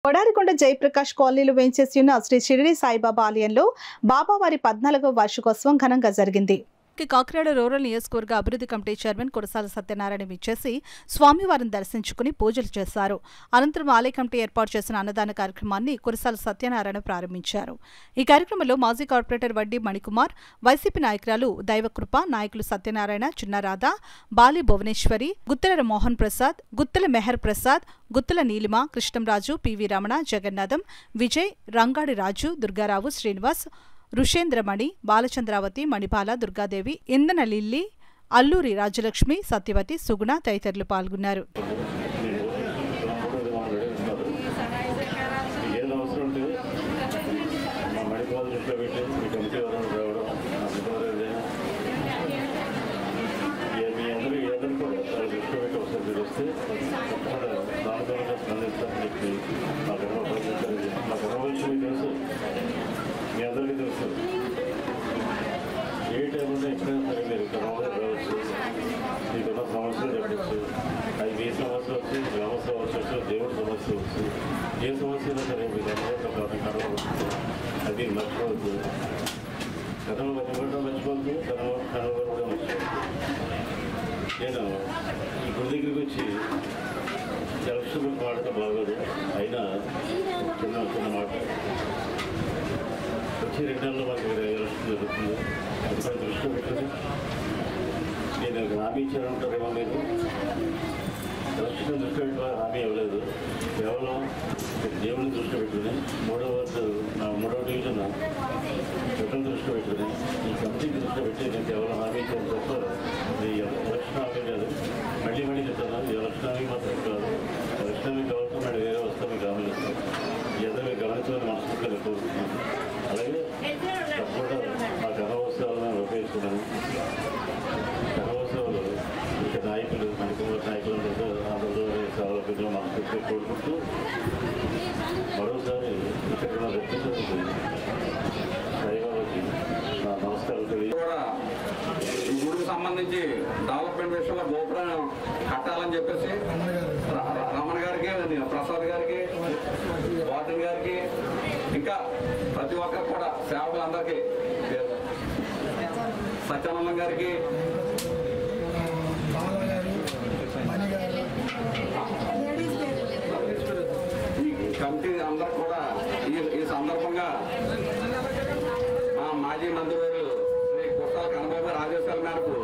కొడారికొండ జయప్రకాష్ కాలనీలో వేంచేసి ఉన్న శ్రీ షిరిడి సాయిబాబా ఆలయంలో బాబావారి 14వ వార్షికోత్సవం ఘనంగా జరిగింది. కాకినాడ రూరల్ నియోజకవర్గ అభివృద్ధి కమిటీ చైర్మన్ కురసాల సత్యనారాయణ విచ్చేసి స్వామివారిని దర్శించుకుని పూజలు చేశారు. అనంతరం ఆలయ కమిటీ ఏర్పాటు చేసిన అన్నదాన కార్యక్రమాన్ని కురసాల సత్యనారాయణ ప్రారంభించారు. ఈ కార్యక్రమంలో మాజీ కార్పొరేటర్ వడ్డీ మణికుమార్, వైసీపీ నాయకురాలు దైవకృప, నాయకులు సత్యనారాయణ, చిన్నరాధ, బాలి భువనేశ్వరి, గుత్తల మోహన్ ప్రసాద్, గుత్తల మెహర్ ప్రసాద్, గుత్తల నీలిమ, కృష్ణంరాజు, పివి రమణ, జగన్నాథం, విజయ్, రంగాడి రాజు, దుర్గారావు, శ్రీనివాస్, ఋషేంద్రమణి, బాలచంద్రావతి, మణిపాల, దుర్గాదేవి, ఇందన లిల్లీ, అల్లూరి రాజలక్ష్మి, సత్యవతి, సుగుణ తదితరులు పాల్గొన్నారు. ఏ టైంలో ఎప్పుడైనా సరే మీరు కరోనా రావచ్చు, మీకున్న సమస్యలు చెప్పచ్చు. అది మీ సమస్య వచ్చి, గ్రామ సమస్య వచ్చు, దేవుడి సమస్య వచ్చు, ఏ సమస్య అయినా సరే మీకు అందరూ కరోనా వస్తుంది. అది మర్చిపోవద్దు. కరోనా కూడా మర్చిపోవద్దు, కరోనా కూడా మర్చిపోవద్దు. నేను ఈ గుడి దగ్గరికి వచ్చి ఎలక్షన్ గురించి మాట్లాడటం బాగోదు, అయినా చిన్న మాట వచ్చి 2 నెలల్లో మనకి ఎలక్షన్ జరుగుతుంది. ఎప్పుడైనా దృష్టిలో పెట్టుకుని నేను హామీ ఇచ్చారంటారేమో, మీరు ఎలక్షన్ దృష్టి పెట్టుకో హామీ ఇవ్వలేదు. కేవలం దేవుని దృష్టి పెట్టుకుని 3వ డివిజన్ ఎక్కడ దృష్టి పెట్టుకుని ఈ కమిటీ దృష్టి పెట్టి నేను కేవలం హామీ ఇచ్చాను తప్ప ఇది ఎలక్షన్ హామీ కాదు. మళ్ళీ చెప్తాను, ఈ ఎలక్షన్ హామీ మాత్రం కాదు. ఎలక్షన్ హామీ కావాలంటే మళ్ళీ వేరే వస్తాం, మీకు హామీ ఇస్తాం. ఈ అందరూ మీకు గమనించాలని మనస్ఫూర్తిగా కోరుతున్నాను. అలాగే తప్పకుండా మా కథోత్సవాలను మేము ఉపయోగించుకున్నాను. కథోత్సవాలు ఇక నాయకులు, మణికుమార్ నాయకులందరితో అందరితో సేవల ప్రజలు మనస్ఫూర్తిగా కోరుకుంటూ మరోసారి ఇక్కడ ఉన్న వ్యక్తిత్వానికి సాయిబాబాకి నా నమస్కారాలు కూడా ఈ గుడికి సంబంధించి డెవలప్మెంట్ విషయంలో గోపురం కట్టాలని చెప్పేసి రమణ గారికి, ప్రసాద్ గారికి, వాటన్ గారికి, ఇంకా ప్రతి ఒక్కరు కూడా సేవకులందరికీ, సత్యానందం గారికి, ఈ కమిటీ అందరూ కూడా ఈ సందర్భంగా మా మాజీ మంత్రివర్యులు శ్రీ కురసాల కన్నబాబు గారి ఆదేశాల మేరకు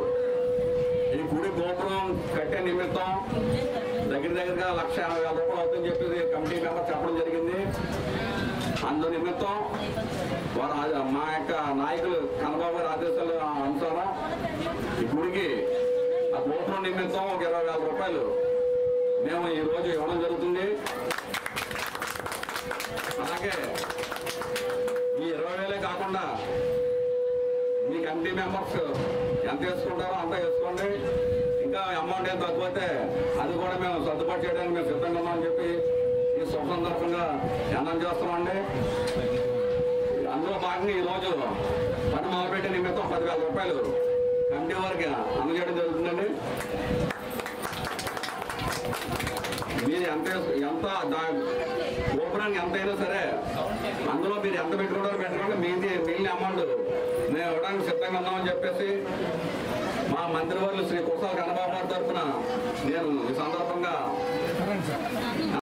ఈ గుడి గోపురం కట్టే నిమిత్తం దగ్గరగా 1,80,000 రూపాయలు అవుతుందని చెప్పి కమిటీ మెంబర్ చెప్పడం జరిగింది. అందు నిమిత్తం వారు మా యొక్క నాయకులు కన్నబాబు గారి ఆదేశాల అనుసారం ఈ గుడికి ఆ గోపురం నిమిత్తం ఒక 20,000 రూపాయలు మేము ఈరోజు ఇవ్వడం జరుగుతుంది. అలాగే ఈ 20,000 కాకుండా మీ కమిటీ మెంబర్స్ ఎంత వేసుకుంటారో అంత వేసుకోండి. ఇంకా అమౌంట్ ఏం తగ్గిపోతే అది కూడా మేము సర్దుబాటు చేయడానికి మేము సిద్ధంగా ఉన్నామని చెప్పి ఈ శుభ సందర్భంగా ధ్యానం చేస్తామండి. అందులో భాగంగా ఈరోజు పని మొదలుపెట్టే నిమిత్తం 10,000 రూపాయలు కమిటీ వారికి అందజేయడం జరుగుతుందండి. మీరు ఎంత గోపురానికి ఎంత అయినా సరే అందులో మీరు ఎంత పెట్టుకోండి, మిగిలిన అమౌంట్ మేము ఇవ్వడానికి సిద్ధంగా ఉన్నామని చెప్పేసి మా మంత్రివర్యులు శ్రీ కురసాల కన్నబాబు గారి తరఫున నేను ఈ సందర్భంగా